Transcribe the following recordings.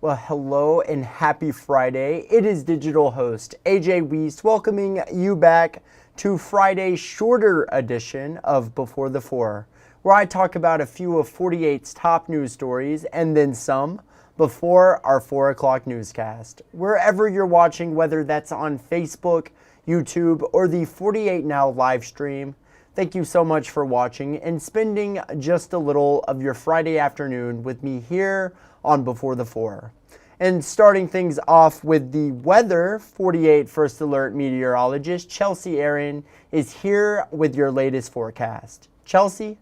Well, hello and happy Friday. It is digital host A.J. Wuest welcoming you back to Friday's shorter edition of Before the Four, where I talk about a few of 48's top news stories and then some before our 4 o'clock newscast. Wherever you're watching, whether that's on Facebook, YouTube, or the 48 Now live stream, thank you so much for watching and spending just a little of your Friday afternoon with me here on Before the Four. And starting things off with the weather, 48 First Alert meteorologist Chelsea Aaron is here with your latest forecast. Chelsea?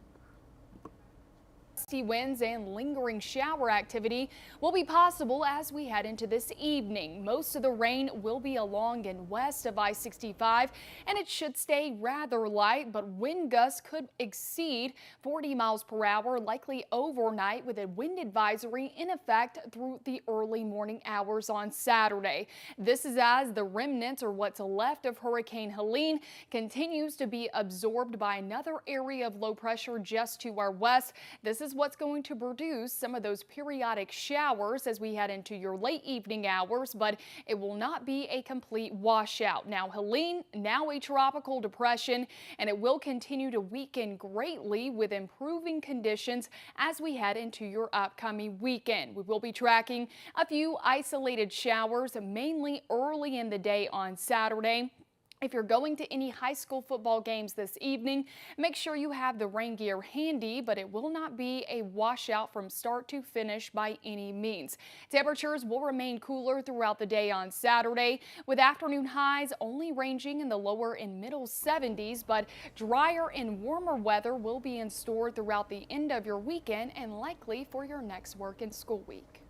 Winds and lingering shower activity will be possible as we head into this evening. Most of the rain will be along and west of I-65, and it should stay rather light, but wind gusts could exceed 40 miles per hour, likely overnight, with a wind advisory in effect through the early morning hours on Saturday. This is as the remnants, or what's left of Hurricane Helene, continues to be absorbed by another area of low pressure just to our west. This is what's going to produce some of those periodic showers as we head into your late evening hours, but it will not be a complete washout. Now, Helene, now a tropical depression, and it will continue to weaken greatly with improving conditions as we head into your upcoming weekend. We will be tracking a few isolated showers, mainly early in the day on Saturday. If you're going to any high school football games this evening, make sure you have the rain gear handy, but it will not be a washout from start to finish by any means. Temperatures will remain cooler throughout the day on Saturday, with afternoon highs only ranging in the lower and middle 70s, but drier and warmer weather will be in store throughout the end of your weekend and likely for your next work and school week.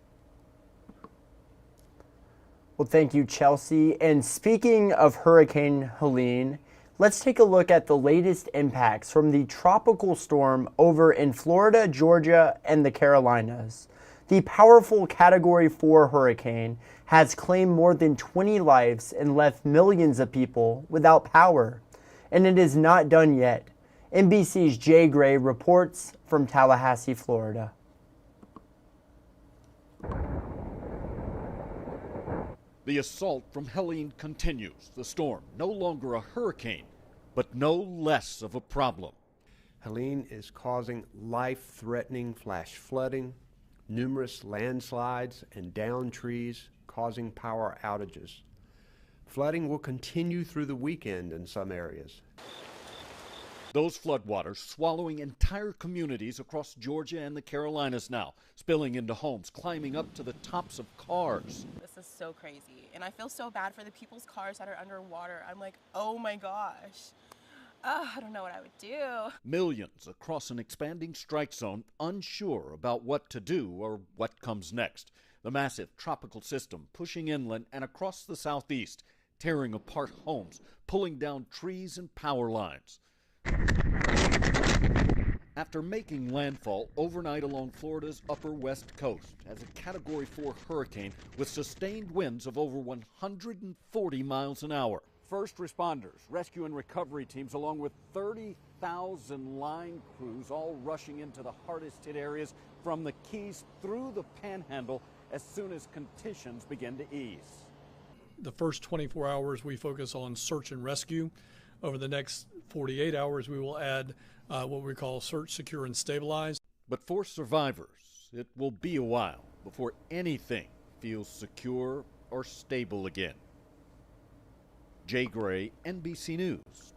Well, thank you, Chelsea. And speaking of Hurricane Helene, let's take a look at the latest impacts from the tropical storm over in Florida, Georgia, and the Carolinas. The powerful Category 4 hurricane has claimed more than 20 lives and left millions of people without power. And it is not done yet. NBC's Jay Gray reports from Tallahassee, Florida. The assault from Helene continues. The storm, no longer a hurricane, but no less of a problem. Helene is causing life-threatening flash flooding, numerous landslides, and downed trees, causing power outages. Flooding will continue through the weekend in some areas. Those floodwaters swallowing entire communities across Georgia and the Carolinas now, spilling into homes, climbing up to the tops of cars. This is so crazy, and I feel so bad for the people's cars that are underwater. I'm like, oh my gosh. I don't know what I would do. Millions across an expanding strike zone, unsure about what to do or what comes next. The massive tropical system pushing inland and across the southeast, tearing apart homes, pulling down trees and power lines. After making landfall overnight along Florida's upper west coast as a Category 4 hurricane with sustained winds of over 140 miles an hour. First responders, rescue and recovery teams, along with 30,000 line crews all rushing into the hardest hit areas from the Keys through the Panhandle as soon as conditions begin to ease. The first 24 hours we focus on search and rescue. Over the next 48 hours, we will add what we call search, secure, and stabilize. But for survivors, it will be a while before anything feels secure or stable again. Jay Gray, NBC News.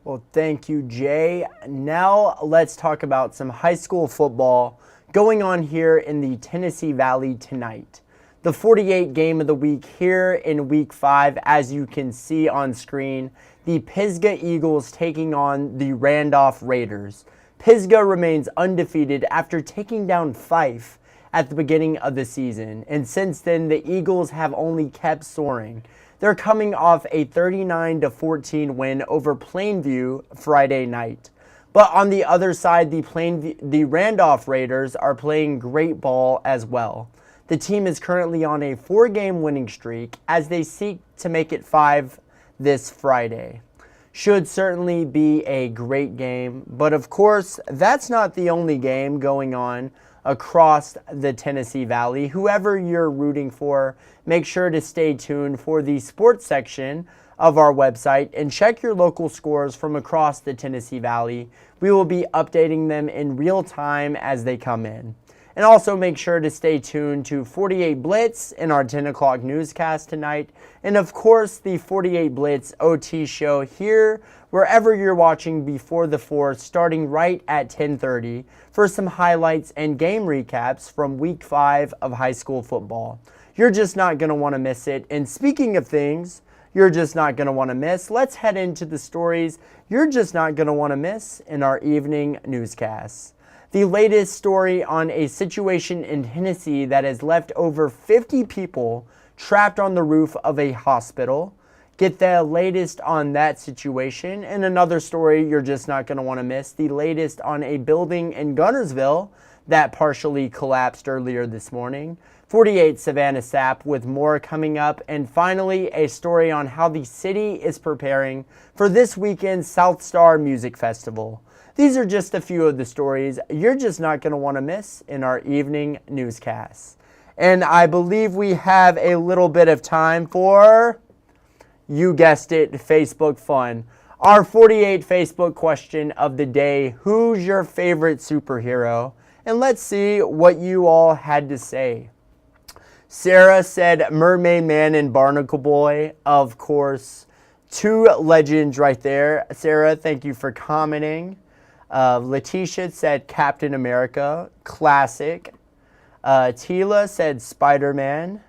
Well, thank you, Jay. Now let's talk about some high school football going on here in the Tennessee Valley tonight. The 48 game of the week here in week 5, as you can see on screen, the Pisgah Eagles taking on the Randolph Raiders. Pisgah remains undefeated after taking down Fife at the beginning of the season, and since then the Eagles have only kept soaring. They're coming off a 39-14 win over Plainview Friday night. But on the other side, the Randolph Raiders are playing great ball as well. The team is currently on a 4-game winning streak as they seek to make it 5 this Friday. Should certainly be a great game, but of course, that's not the only game going on across the Tennessee Valley. Whoever you're rooting for, make sure to stay tuned for the sports section of our website and check your local scores from across the Tennessee Valley. We will be updating them in real time as they come in. And also make sure to stay tuned to 48 Blitz in our 10 o'clock newscast tonight. And of course, the 48 Blitz OT show here, wherever you're watching before the 4th, starting right at 10:30 for some highlights and game recaps from week 5 of high school football. You're just not going to want to miss it. And speaking of things you're just not going to want to miss, let's head into the stories you're just not going to want to miss in our evening newscasts. The latest story on a situation in Tennessee that has left over 50 people trapped on the roof of a hospital. Get the latest on that situation. And another story you're just not going to want to miss, the latest on a building in Gunnersville that partially collapsed earlier this morning. 48 Savannah Sapp with more coming up. And finally, a story on how the city is preparing for this weekend's South Star Music Festival. These are just a few of the stories you're just not going to want to miss in our evening newscasts. And I believe we have a little bit of time for, you guessed it, Facebook fun. Our 48 Facebook question of the day, who's your favorite superhero? And let's see what you all had to say. Sarah said Mermaid Man and Barnacle Boy, of course. Two legends right there. Sarah, thank you for commenting. Letitia said Captain America, classic. Tila said Spider-Man,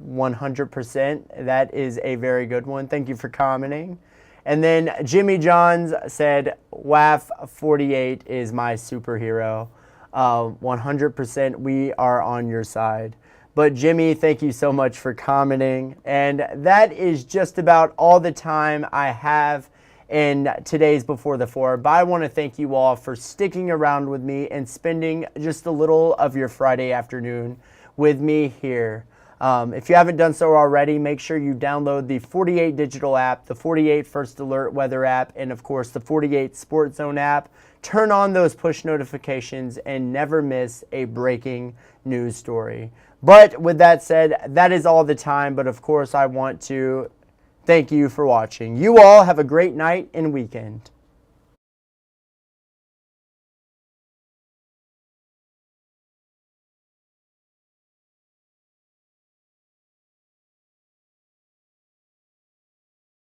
100%. That is a very good one. Thank you for commenting. And then Jimmy Johns said WAFF 48 is my superhero. 100%, we are on your side. But Jimmy, thank you so much for commenting. And that is just about all the time I have in today's Before the 4. But I want to thank you all for sticking around with me and spending just a little of your Friday afternoon with me here. If you haven't done so already, make sure you download the 48 digital app, the 48 First Alert weather app, and of course the 48 Sports Zone app. Turn on those push notifications and never miss a breaking news story. But with that said, that is all the time. But of course, I want to thank you for watching. You all have a great night and weekend.